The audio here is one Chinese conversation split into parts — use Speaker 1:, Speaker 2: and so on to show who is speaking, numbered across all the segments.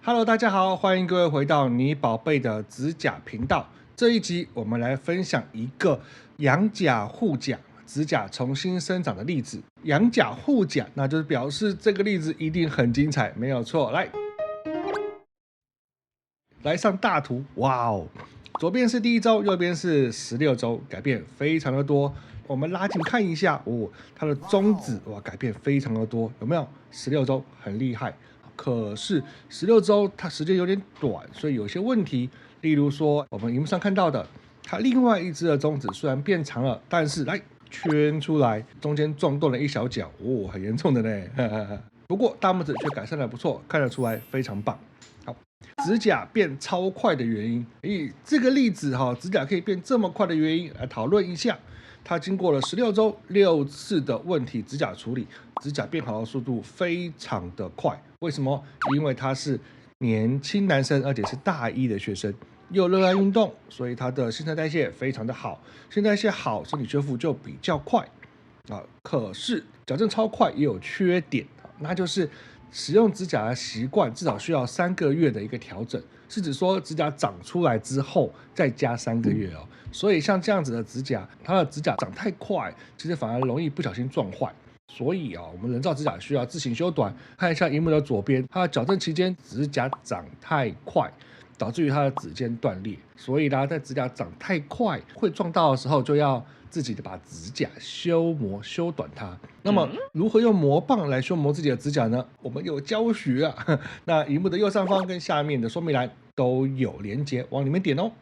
Speaker 1: Hello，大家好，欢迎各位回到你宝贝的指甲频道。这一集我们来分享一个养甲护甲指甲重新生长的例子。养甲护甲，那就是表示这个例子一定很精彩，没有错。来上大图，哇哦！左边是第一周，右边是16周，改变非常的多。我们拉近看一下，它的中指改变非常的多，有没有？16周很厉害，可是16周它时间有点短，所以有些问题。例如说，我们荧幕上看到的，它另外一只的中指虽然变长了，但是来圈出来，中间撞断了一小角，很严重的呢。不过大拇指却改善的不错，看得出来非常棒。好。指甲变超快的原因，这个例子指甲可以变这么快的原因来讨论一下。它经过了16周6次的问题指甲处理，指甲变好的速度非常的快。为什么？因为他是年轻男生，而且是大一的学生，又热爱运动，所以他的新陈代谢非常的好。新陈代谢好，身体修复就比较快可是矫正超快也有缺点，那就是使用指甲的习惯至少需要3个月的一个调整，是指说指甲长出来之后再加3个月哦。所以像这样子的指甲，它的指甲长太快，其实反而容易不小心撞坏。所以我们人造指甲需要自行修短。看一下荧幕的左边，它的矫正期间指甲长太快，导致于它的指尖断裂。所以呢，在指甲长太快会撞到的时候，就要自己的把指甲修磨修短它。那么如何用磨棒来修磨自己的指甲呢？我们有教学啊。那荧幕的右上方跟下面的说明栏都有连结，往里面点哦。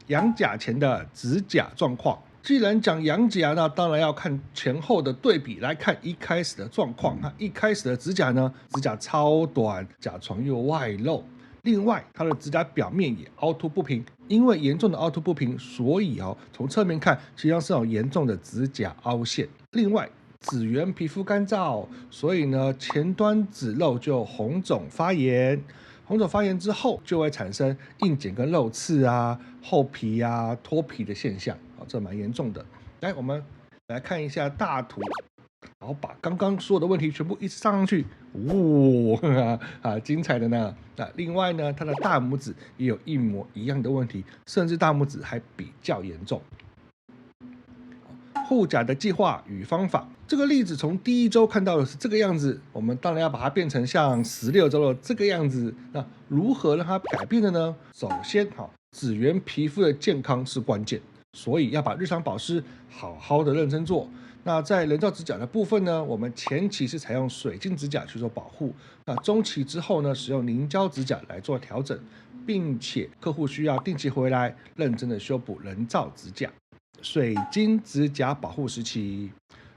Speaker 1: 养甲前的指甲状况，既然讲养甲，那当然要看前后的对比，来看一开始的状况。一开始的指甲呢，指甲超短，甲床又外露。另外，它的指甲表面也凹凸不平，因为严重的凹凸不平，所以从侧面看，实际上是有严重的指甲凹陷。另外，指缘皮肤干燥，所以呢，前端指肉就红肿发炎。红肿发炎之后，就会产生硬茧跟肉刺厚皮脱皮的现象，这蛮严重的。来，我们来看一下大图，然后把刚刚所有的问题全部一起上去，精彩的呢。那另外呢，它的大拇指也有一模一样的问题，甚至大拇指还比较严重。护甲的计划与方法，这个例子从第1周看到的是这个样子，我们当然要把它变成像16周的这个样子。那如何让它改变的呢？首先，指缘皮肤的健康是关键，所以要把日常保湿好好的认真做。那在人造指甲的部分呢，我们前期是采用水晶指甲去做保护，那中期之后呢，使用凝胶指甲来做调整，并且客户需要定期回来认真的修补人造指甲。水晶指甲保护时期，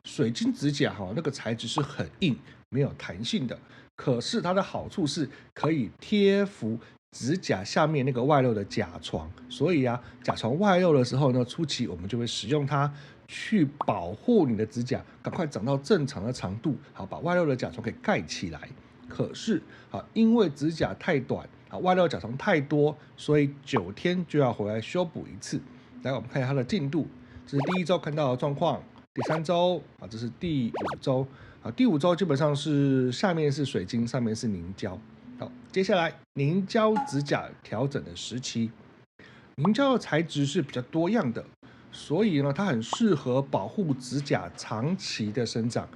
Speaker 1: 水晶指甲那个材质是很硬，没有弹性的。可是它的好处是可以贴服指甲下面那个外露的甲床，所以甲床外露的时候呢，初期我们就会使用它去保护你的指甲，赶快长到正常的长度，把外露的甲床给盖起来。可是因为指甲太短外露甲床太多，所以9天就要回来修补一次。来，我们看一下它的进度，这是第1周看到的状况，第3周这是第5周第5周基本上是下面是水晶，上面是凝胶。好，接下来凝胶指甲调整的时期，凝胶的材质是比较多样的，所以呢，它很适合保护指甲长期的生长，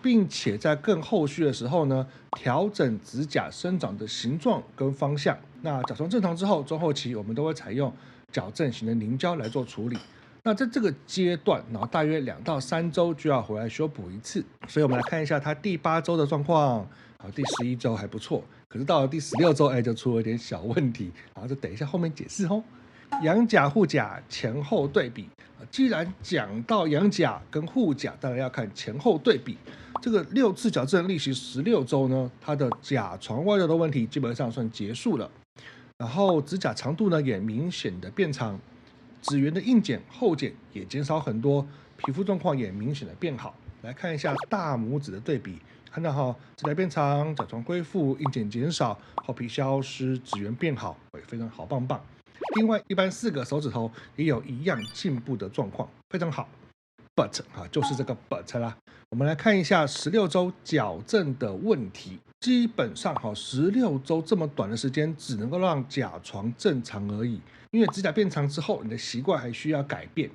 Speaker 1: 并且在更后续的时候呢，调整指甲生长的形状跟方向。那甲床正常之后，中后期我们都会采用矫正型的凝胶来做处理。那在这个阶段，然后大约2到3周就要回来修补一次。所以我们来看一下它第8周的状况。第11周还不错，可是到了第16周，就出了点小问题。这等一下后面解释哦。养甲护甲前后对比，既然讲到养甲跟护甲，当然要看前后对比。这个6次矫正历时16周呢，它的甲床外露的问题基本上算结束了。然后指甲长度呢也明显的变长，指缘的硬茧后茧也减少很多，皮肤状况也明显的变好。来看一下大拇指的对比，看到指甲变长，甲床恢复，硬茧减少，厚皮消失，指缘变好，非常好棒棒。另外，一般4个手指头也有一样进步的状况，非常好。but 就是这个 but 啦。我们来看一下16周矫正的问题。基本上16周这么短的时间，只能够让甲床正常而已。因为指甲变长之后，你的习惯还需要改变，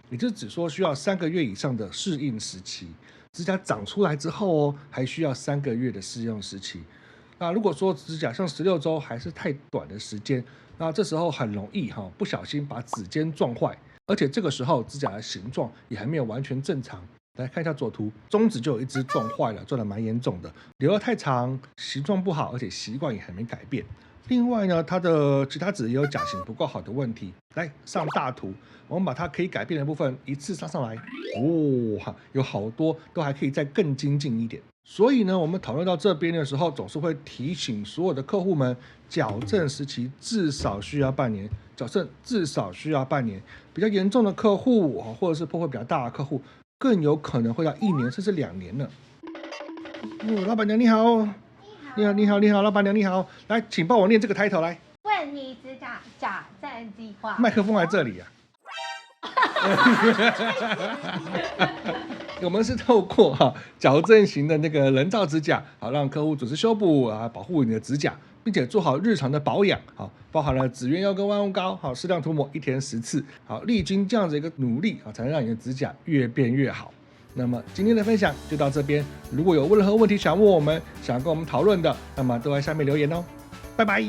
Speaker 1: 也就是只说需要3个月以上的适应时期。指甲长出来之后还需要3个月的适用时期。那如果说指甲像16周还是太短的时间，那这时候很容易不小心把指尖撞坏，而且这个时候指甲的形状也还没有完全正常。来看一下左图，中指就有一只撞坏了，撞得蛮严重的，留得太长，形状不好，而且习惯也还没改变。另外呢，它的其他指也有甲型不够好的问题。来上大图，我们把它可以改变的部分一次上来，有好多都还可以再更精进一点。所以呢，我们讨论到这边的时候，总是会提醒所有的客户们，矫正时期至少需要半年，矫正至少需要半年。比较严重的客户或者是破坏比较大的客户，更有可能会到1年甚至2年呢。老板娘你好。你好，老板娘你好，来，请帮我念这个 title 来。
Speaker 2: 问你指甲矫正计划。
Speaker 1: 麦克风在这里啊。我们是透过矫正型的那个人造指甲，让客户准时修补保护你的指甲，并且做好日常的保养，包含了指缘油跟万物膏，适量涂抹1天10次，历经这样子一个努力才能让你的指甲越变越好。那么今天的分享就到这边，如果有任何问题想问我们，想跟我们讨论的，那么都在下面留言哦。拜拜。